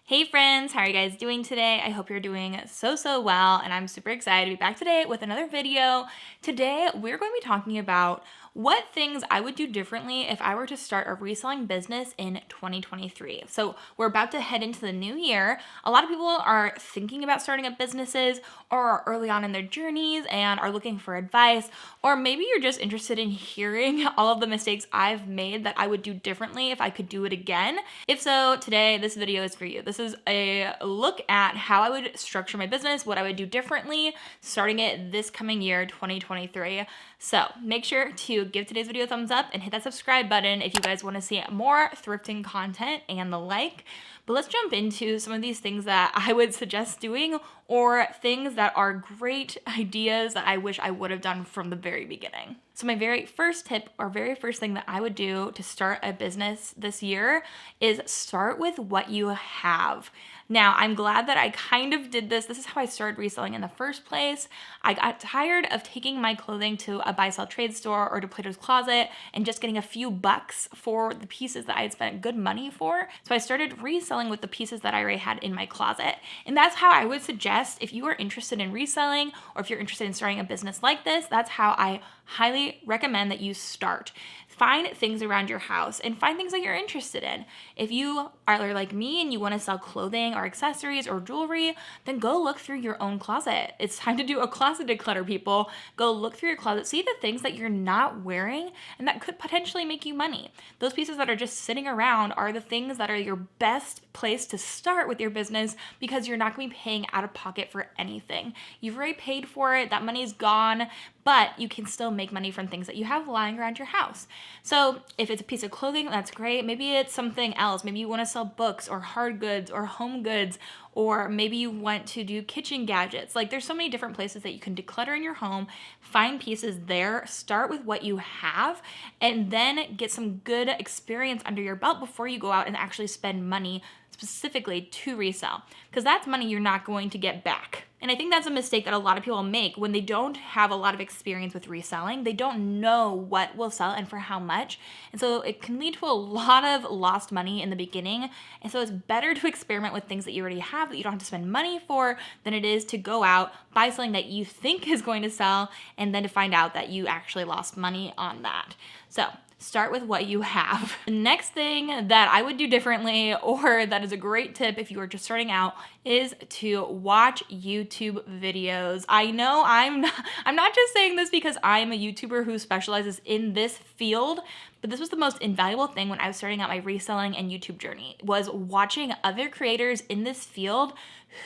Hey friends, how are you guys doing today? I hope you're doing so well, and I'm super excited to be back today with another video. Today, we're going to be talking about what things I would do differently if I were to start a reselling business in 2023. So we're about to head into the new year. A lot of people are thinking about starting up businesses or are early on in their journeys and are looking for advice, or maybe you're just interested in hearing all of the mistakes I've made that I would do differently if I could do it again. If so, today, this video is for you. This is a look at how I would structure my business, what I would do differently starting it this coming year, 2023. So make sure to give today's video a thumbs up and hit that subscribe button if you guys want to see more thrifting content and the like. But let's jump into some of these things that I would suggest doing, or things that are great ideas that I wish I would have done from the very beginning. So my very first tip, or very first thing that I would do to start a business this year, is start with what you have. Now, I'm glad that I kind of did this. This is how I started reselling in the first place. I got tired of taking my clothing to a buy-sell trade store or to Plato's Closet and just getting a few bucks for the pieces that I had spent good money for. So I started reselling with the pieces that I already had in my closet. And that's how I would suggest, if you are interested in reselling or if you're interested in starting a business like this, that's how I highly recommend that you start. Find things around your house and find things that you're interested in. If you are like me and you want to sell clothing or accessories or jewelry, then go look through your own closet. It's time to do a closet declutter, people. Go look through your closet, see the things that you're not wearing and that could potentially make you money. Those pieces that are just sitting around are the things that are your best place to start with your business, because you're not going to be paying out of pocket for anything. You've already paid for it, that money's gone, but you can still make money from things that you have lying around your house. So if it's a piece of clothing, that's great. Maybe it's something else. Maybe you want to sell books or hard goods or home goods, or maybe you want to do kitchen gadgets. Like, there's so many different places that you can declutter in your home, find pieces there, start with what you have, and then get some good experience under your belt before you go out and actually spend money specifically to resell, because that's money you're not going to get back. And I think that's a mistake that a lot of people make when they don't have a lot of experience with reselling. They don't know what will sell and for how much. And so it can lead to a lot of lost money in the beginning. And so it's better to experiment with things that you already have that you don't have to spend money for than it is to go out, buy something that you think is going to sell, and then to find out that you actually lost money on that. So start with what you have. The next thing that I would do differently, or that is a great tip if you are just starting out, is to watch YouTube videos. I know I'm not just saying this because I'm a YouTuber who specializes in this field, but this was the most invaluable thing when I was starting out my reselling and YouTube journey, was watching other creators in this field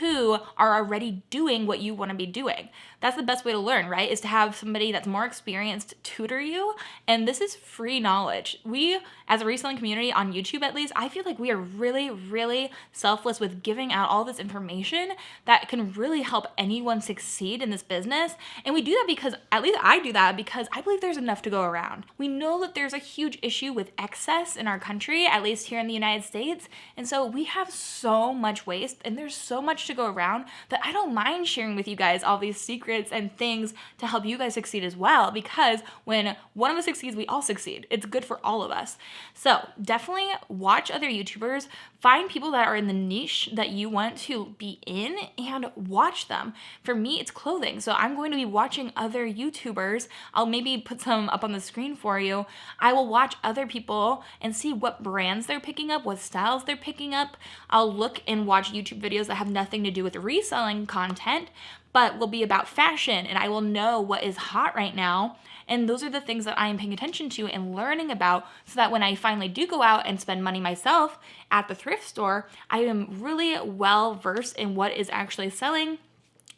who are already doing what you want to be doing. That's the best way to learn, right? Is to have somebody that's more experienced tutor you. And this is free knowledge. We, as a reselling community on YouTube at least, I feel like we are really selfless with giving out all this information that can really help anyone succeed in this business. And we do that because, at least I do that because I believe there's enough to go around. We know that there's a huge issue with excess in our country, at least here in the United States. And so we have so much waste and there's so much to go around that I don't mind sharing with you guys all these secrets and things to help you guys succeed as well, because when one of us succeeds, we all succeed. It's good for all of us. So definitely watch other YouTubers, find people that are in the niche that you want to be in and watch them. For me, it's clothing. So I'm going to be watching other YouTubers. I'll maybe put some up on the screen for you. I will watch other people and see what brands they're picking up, what styles they're picking up. I'll look and watch YouTube videos that have nothing to do with reselling content, but will be about fashion, and I will know what is hot right now. And those are the things that I am paying attention to and learning about, so that when I finally do go out and spend money myself at the thrift store, I am really well versed in what is actually selling,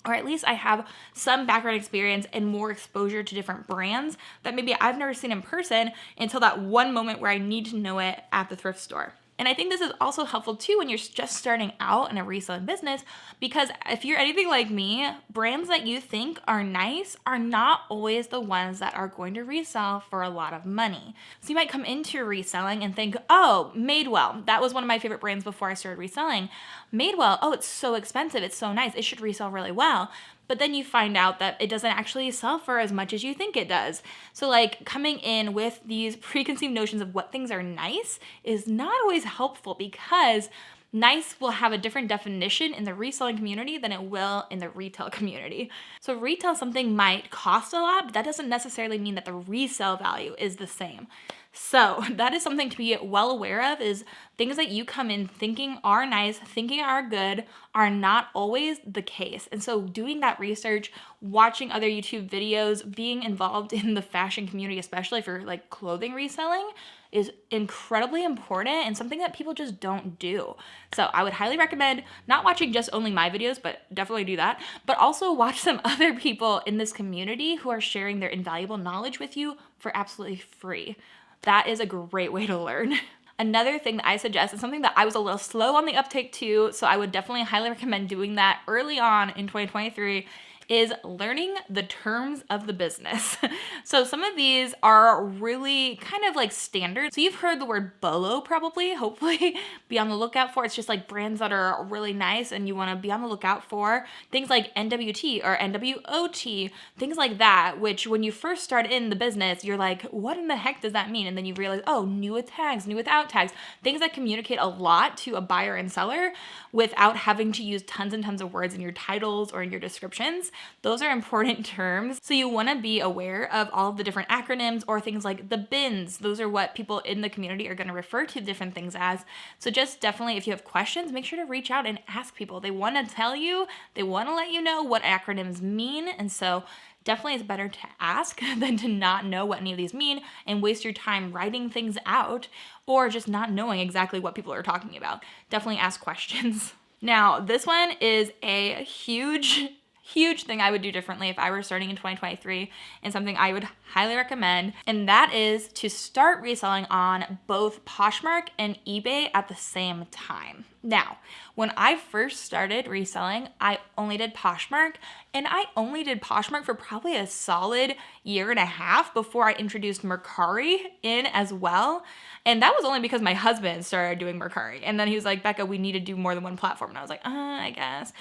or at least I have some background experience and more exposure to different brands that maybe I've never seen in person until that one moment where I need to know it at the thrift store. And I think this is also helpful too when you're just starting out in a reselling business, because if you're anything like me, brands that you think are nice are not always the ones that are going to resell for a lot of money. So you might come into reselling and think, oh, Madewell, that was one of my favorite brands before I started reselling. Madewell, oh, it's so expensive, it's so nice, it should resell really well. But then you find out that it doesn't actually sell for as much as you think it does. So like, coming in with these preconceived notions of what things are nice is not always helpful, because nice will have a different definition in the reselling community than it will in the retail community. So retail, something might cost a lot, but that doesn't necessarily mean that the resale value is the same. So that is something to be well aware of, is things that you come in thinking are nice, thinking are good, are not always the case. And so doing that research, watching other YouTube videos, being involved in the fashion community, especially for like clothing reselling, is incredibly important and something that people just don't do. So I would highly recommend not watching just only my videos, but definitely do that, but also watch some other people in this community who are sharing their invaluable knowledge with you for absolutely free. That is a great way to learn. Another thing that I suggest is something that I was a little slow on the uptake to, so I would definitely highly recommend doing that early on in 2023, is learning the terms of the business. So some of these are really kind of like standard. So you've heard the word BOLO probably, hopefully be on the lookout for. It's just like brands that are really nice and you want to be on the lookout for. Things like NWT or NWOT, things like that, which when you first start in the business, you're like, what in the heck does that mean? And then you realize, oh, new with tags, new without tags, things that communicate a lot to a buyer and seller without having to use tons and tons of words in your titles or in your descriptions. Those are important terms. So you want to be aware of all of the different acronyms or things like the bins. Those are what people in the community are going to refer to different things as. So just definitely, if you have questions, make sure to reach out and ask people. They want to tell you, they want to let you know what acronyms mean. And so definitely it's better to ask than to not know what any of these mean and waste your time writing things out or just not knowing exactly what people are talking about. Definitely ask questions. Now, this one is a huge thing I would do differently if I were starting in 2023 and something I would highly recommend. And that is to start reselling on both Poshmark and eBay at the same time. Now, when I first started reselling, I only did Poshmark, and I only did Poshmark for probably a solid year and a half before I introduced Mercari in as well. And that was only because my husband started doing Mercari. And then he was like, Bekah, we need to do more than one platform. And I was like, I guess.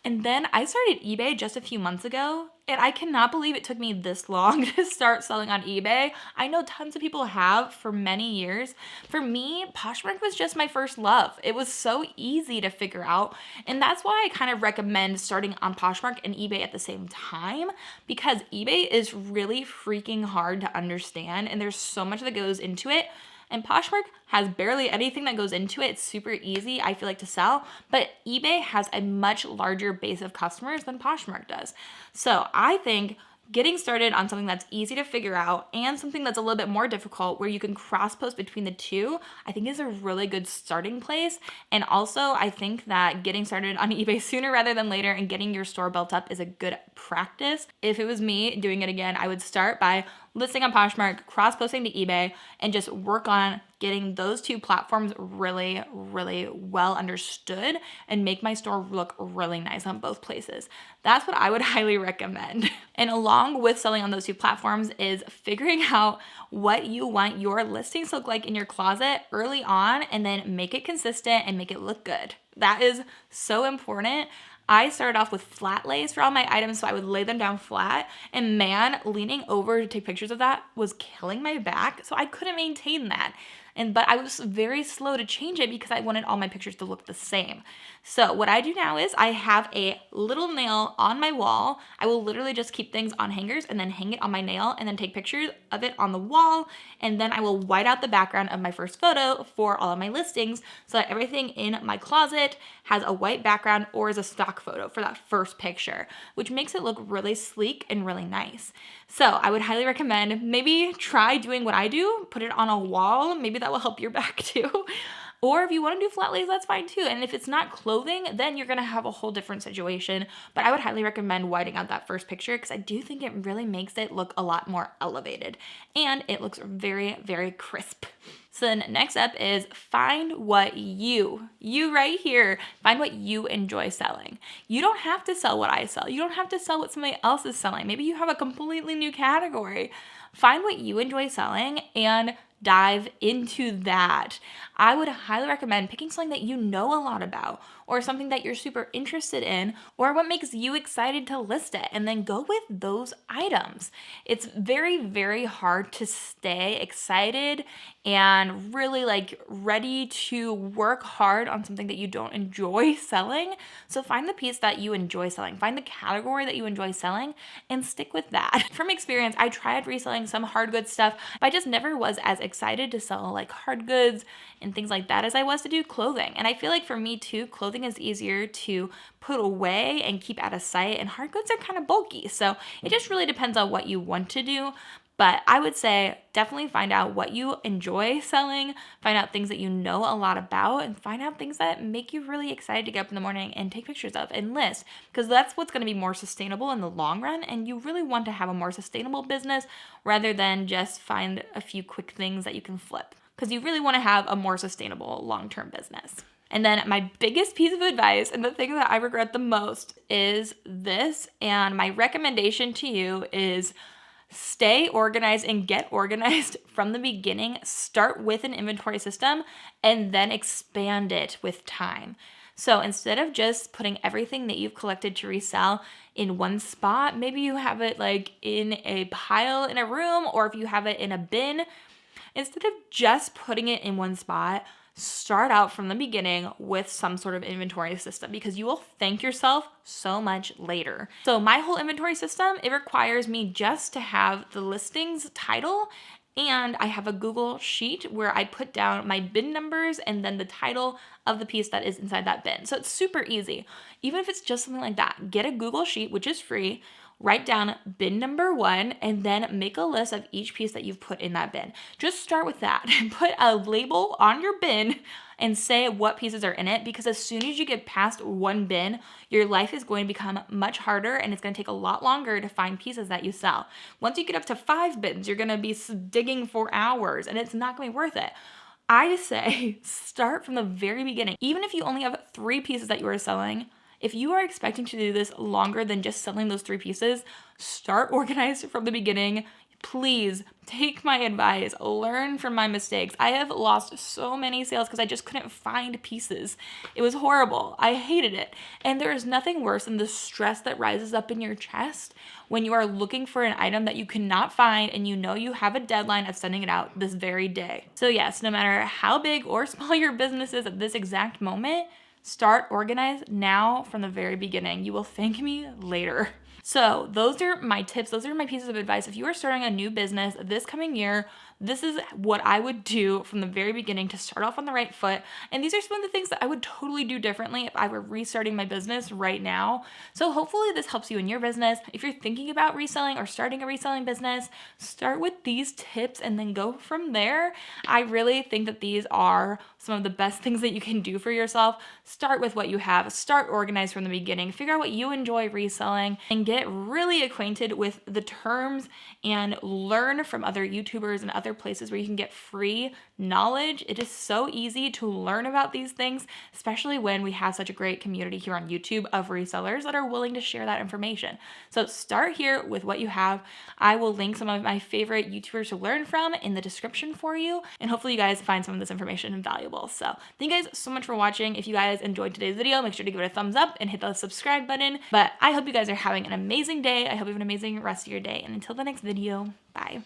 And then I started eBay just a few months ago, and I cannot believe it took me this long to start selling on eBay. I know tons of people have for many years. For me, Poshmark was just my first love. It was so easy to figure out, and that's why I kind of recommend starting on Poshmark and eBay at the same time, because eBay is really freaking hard to understand, and there's so much that goes into it. And Poshmark has barely anything that goes into it. It's super easy, I feel like, to sell. But eBay has a much larger base of customers than Poshmark does. So I think getting started on something that's easy to figure out and something that's a little bit more difficult where you can cross post between the two, I think is a really good starting place. And also I think that getting started on eBay sooner rather than later and getting your store built up is a good practice. If it was me doing it again, I would start by listing on Poshmark, cross-posting to eBay, and just work on getting those two platforms really, really well understood and make my store look really nice on both places. That's what I would highly recommend. And along with selling on those two platforms is figuring out what you want your listings to look like in your closet early on, and then make it consistent and make it look good. That is so important. I started off with flat lays for all my items, so I would lay them down flat, and man, leaning over to take pictures of that was killing my back, so I couldn't maintain that. But I was very slow to change it because I wanted all my pictures to look the same. So what I do now is I have a little nail on my wall. I will literally just keep things on hangers and then hang it on my nail and then take pictures of it on the wall. And then I will white out the background of my first photo for all of my listings so that everything in my closet has a white background or is a stock photo for that first picture, which makes it look really sleek and really nice. So I would highly recommend maybe try doing what I do, put it on a wall. Maybe that will help your back too. Or if you want to do flat lays, that's fine too. And if it's not clothing, then you're going to have a whole different situation. But I would highly recommend whiting out that first picture because I do think it really makes it look a lot more elevated. And it looks very, very crisp. So then next up is find what you right here, find what you enjoy selling. You don't have to sell what I sell. You don't have to sell what somebody else is selling. Maybe you have a completely new category. Find what you enjoy selling and dive into that. I would highly recommend picking something that you know a lot about or something that you're super interested in, or what makes you excited to list it, and then go with those items. It's very, very hard to stay excited and really like ready to work hard on something that you don't enjoy selling. So find the piece that you enjoy selling, find the category that you enjoy selling, and stick with that. From experience, I tried reselling some hard goods stuff, but I just never was as excited to sell like hard goods and things like that as I was to do clothing. And I feel like for me too, clothing is easier to put away and keep out of sight, and hard goods are kind of bulky. So it just really depends on what you want to do. But I would say definitely find out what you enjoy selling, find out things that you know a lot about, and find out things that make you really excited to get up in the morning and take pictures of and list, because that's what's going to be more sustainable in the long run. And you really want to have a more sustainable business rather than just find a few quick things that you can flip, because you really want to have a more sustainable long-term business. And then my biggest piece of advice, and the thing that I regret the most, is this. And my recommendation to you is stay organized and get organized from the beginning. Start with an inventory system and then expand it with time. So instead of just putting everything that you've collected to resell in one spot, maybe you have it like in a pile in a room, or if you have it in a bin, instead of just putting it in one spot, start out from the beginning with some sort of inventory system, because you will thank yourself so much later. So my whole inventory system, it requires me just to have the listings title, and I have a Google sheet where I put down my bin numbers and then the title of the piece that is inside that bin. So it's super easy. Even if it's just something like that, get a Google sheet, which is free, write down bin number 1, and then make a list of each piece that you've put in that bin. Just start with that and put a label on your bin and say what pieces are in it, because as soon as you get past one bin, your life is going to become much harder and it's going to take a lot longer to find pieces that you sell. Once you get up to 5 bins, you're going to be digging for hours and it's not going to be worth it. I say start from the very beginning. Even if you only have 3 pieces that you are selling, if you are expecting to do this longer than just selling those 3 pieces, start organized from the beginning. Please take my advice, learn from my mistakes. I have lost so many sales because I just couldn't find pieces. It was horrible. I hated it. And there is nothing worse than the stress that rises up in your chest when you are looking for an item that you cannot find and you know you have a deadline of sending it out this very day. So yes, no matter how big or small your business is at this exact moment, start organized now from the very beginning. You will thank me later. So those are my tips. Those are my pieces of advice. If you are starting a new business this coming year, this is what I would do from the very beginning to start off on the right foot. And these are some of the things that I would totally do differently if I were restarting my business right now. So hopefully this helps you in your business. If you're thinking about reselling or starting a reselling business, start with these tips and then go from there. I really think that these are some of the best things that you can do for yourself. Start with what you have. Start organized from the beginning. Figure out what you enjoy reselling and get really acquainted with the terms and learn from other YouTubers and other places where you can get free knowledge. It is so easy to learn about these things, especially when we have such a great community here on YouTube of resellers that are willing to share that information. So start here with what you have. I will link some of my favorite YouTubers to learn from in the description for you, and hopefully you guys find some of this information valuable. So thank you guys so much for watching. If you guys enjoyed today's video, make sure to give it a thumbs up and hit the subscribe button. But I hope you guys are having an amazing day. I hope you have an amazing rest of your day. And until the next video, bye.